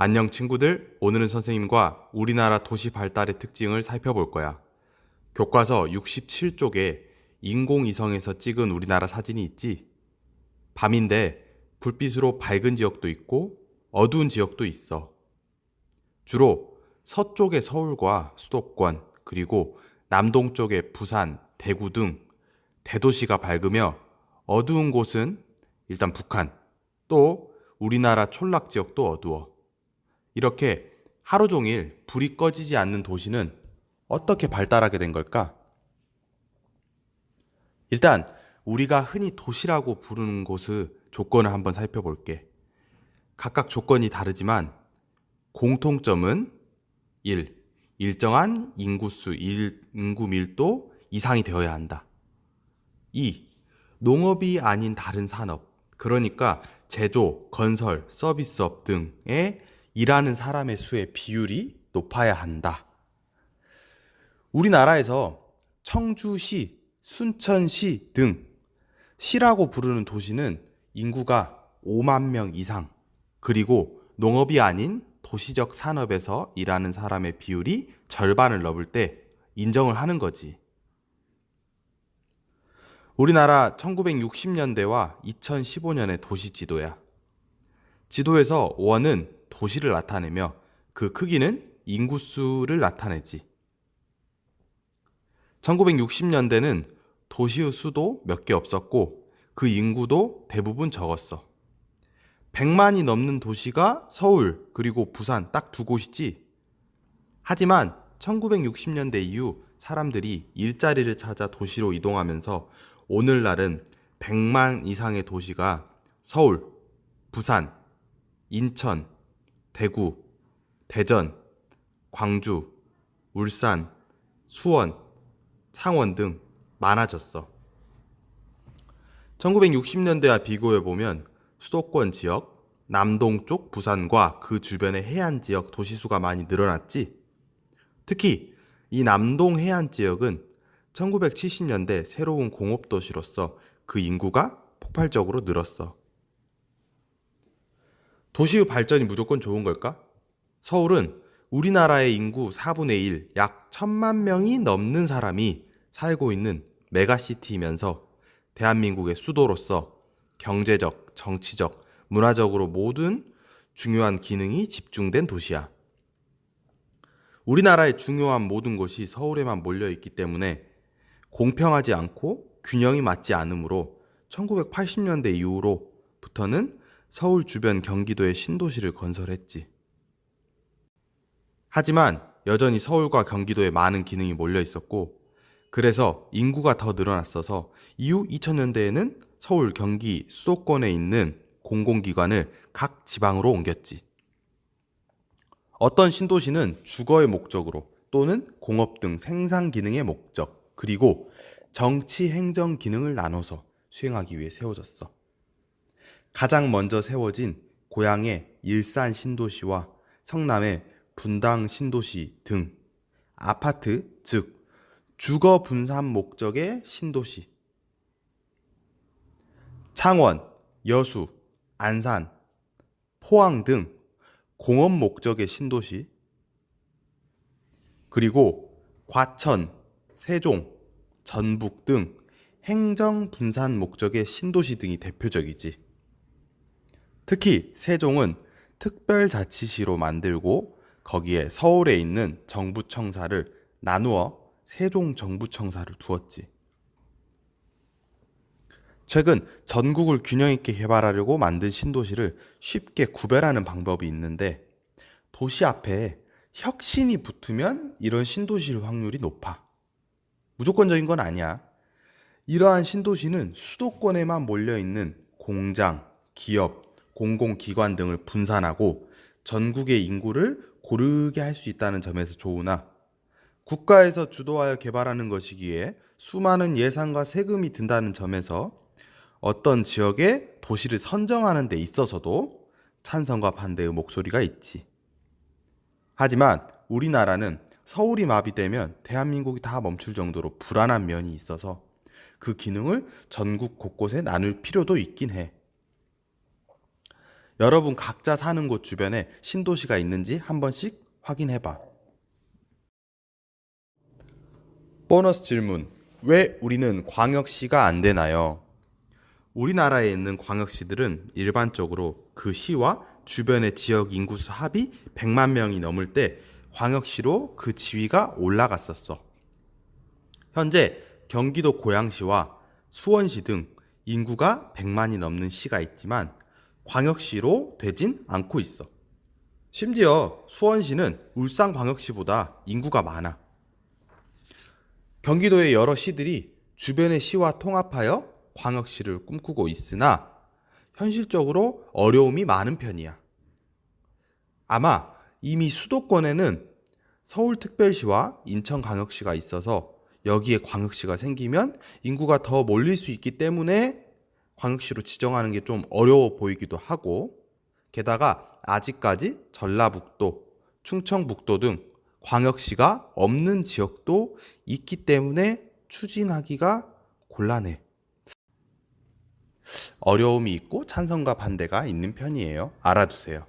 안녕 친구들, 오늘은 선생님과 우리나라 도시 발달의 특징을 살펴볼 거야. 교과서 67쪽에 인공위성에서 찍은 우리나라 사진이 있지? 밤인데 불빛으로 밝은 지역도 있고 어두운 지역도 있어. 주로 서쪽의 서울과 수도권, 그리고 남동쪽의 부산, 대구 등 대도시가 밝으며 어두운 곳은 일단 북한, 또 우리나라 촌락 지역도 어두워. 이렇게 하루 종일 불이 꺼지지 않는 도시는 어떻게 발달하게 된 걸까? 일단 우리가 흔히 도시라고 부르는 곳의 조건을 한번 살펴볼게. 각각 조건이 다르지만 공통점은 1. 일정한 인구수, 인구 밀도 이상이 되어야 한다. 2. 농업이 아닌 다른 산업, 그러니까 제조, 건설, 서비스업 등에 일하는 사람의 수의 비율이 높아야 한다. 우리나라에서 청주시, 순천시 등 시라고 부르는 도시는 인구가 5만 명 이상, 그리고 농업이 아닌 도시적 산업에서 일하는 사람의 비율이 절반을 넘을 때 인정을 하는 거지. 우리나라 1960년대와 2015년의 도시 지도야. 지도에서 원은 도시를 나타내며 그 크기는 인구수를 나타내지. 1960년대는 도시의 수도 몇 개 없었고 그 인구도 대부분 적었어. 100만이 넘는 도시가 서울 그리고 부산 딱 두 곳이지. 하지만 1960년대 이후 사람들이 일자리를 찾아 도시로 이동하면서 오늘날은 100만 이상의 도시가 서울, 부산, 인천, 대구, 대전, 광주, 울산, 수원, 창원 등 많아졌어. 1960년대와 비교해보면 수도권 지역, 남동쪽 부산과 그 주변의 해안 지역 도시수가 많이 늘어났지. 특히 이 남동 해안 지역은 1970년대 새로운 공업도시로서 그 인구가 폭발적으로 늘었어. 도시의 발전이 무조건 좋은 걸까? 서울은 우리나라의 인구 4분의 1, 약 1000만 명이 넘는 사람이 살고 있는 메가시티이면서 대한민국의 수도로서 경제적, 정치적, 문화적으로 모든 중요한 기능이 집중된 도시야. 우리나라의 중요한 모든 것이 서울에만 몰려있기 때문에 공평하지 않고 균형이 맞지 않으므로 1980년대 이후로부터는 서울 주변 경기도의 신도시를 건설했지. 하지만 여전히 서울과 경기도에 많은 기능이 몰려 있었고, 그래서 인구가 더 늘어났어서 이후 2000년대에는 서울, 경기, 수도권에 있는 공공기관을 각 지방으로 옮겼지. 어떤 신도시는 주거의 목적으로 또는 공업 등 생산 기능의 목적, 그리고 정치 행정 기능을 나눠서 수행하기 위해 세워졌어. 가장 먼저 세워진 고향의 일산 신도시와 성남의 분당 신도시 등 아파트, 즉 주거 분산 목적의 신도시, 창원, 여수, 안산, 포항 등 공업 목적의 신도시, 그리고 과천, 세종, 전북 등 행정 분산 목적의 신도시 등이 대표적이지. 특히 세종은 특별자치시로 만들고 거기에 서울에 있는 정부청사를 나누어 세종정부청사를 두었지. 최근 전국을 균형 있게 개발하려고 만든 신도시를 쉽게 구별하는 방법이 있는데, 도시 앞에 혁신이 붙으면 이런 신도시일 확률이 높아. 무조건적인 건 아니야. 이러한 신도시는 수도권에만 몰려있는 공장, 기업, 공공기관 등을 분산하고 전국의 인구를 고르게 할 수 있다는 점에서 좋으나, 국가에서 주도하여 개발하는 것이기에 수많은 예산과 세금이 든다는 점에서 어떤 지역의 도시를 선정하는 데 있어서도 찬성과 반대의 목소리가 있지. 하지만 우리나라는 서울이 마비되면 대한민국이 다 멈출 정도로 불안한 면이 있어서 그 기능을 전국 곳곳에 나눌 필요도 있긴 해. 여러분 각자 사는 곳 주변에 신도시가 있는지 한 번씩 확인해 봐. 보너스 질문. 왜 우리는 광역시가 안 되나요? 우리나라에 있는 광역시들은 일반적으로 그 시와 주변의 지역 인구수 합이 100만 명이 넘을 때 광역시로 그 지위가 올라갔었어. 현재 경기도 고양시와 수원시 등 인구가 100만이 넘는 시가 있지만 광역시로 되진 않고 있어. 심지어 수원시는 울산광역시보다 인구가 많아. 경기도의 여러 시들이 주변의 시와 통합하여 광역시를 꿈꾸고 있으나 현실적으로 어려움이 많은 편이야. 아마 이미 수도권에는 서울특별시와 인천광역시가 있어서 여기에 광역시가 생기면 인구가 더 몰릴 수 있기 때문에 광역시로 지정하는 게 좀 어려워 보이기도 하고, 게다가 아직까지 전라북도, 충청북도 등 광역시가 없는 지역도 있기 때문에 추진하기가 곤란해. 어려움이 있고 찬성과 반대가 있는 편이에요. 알아두세요.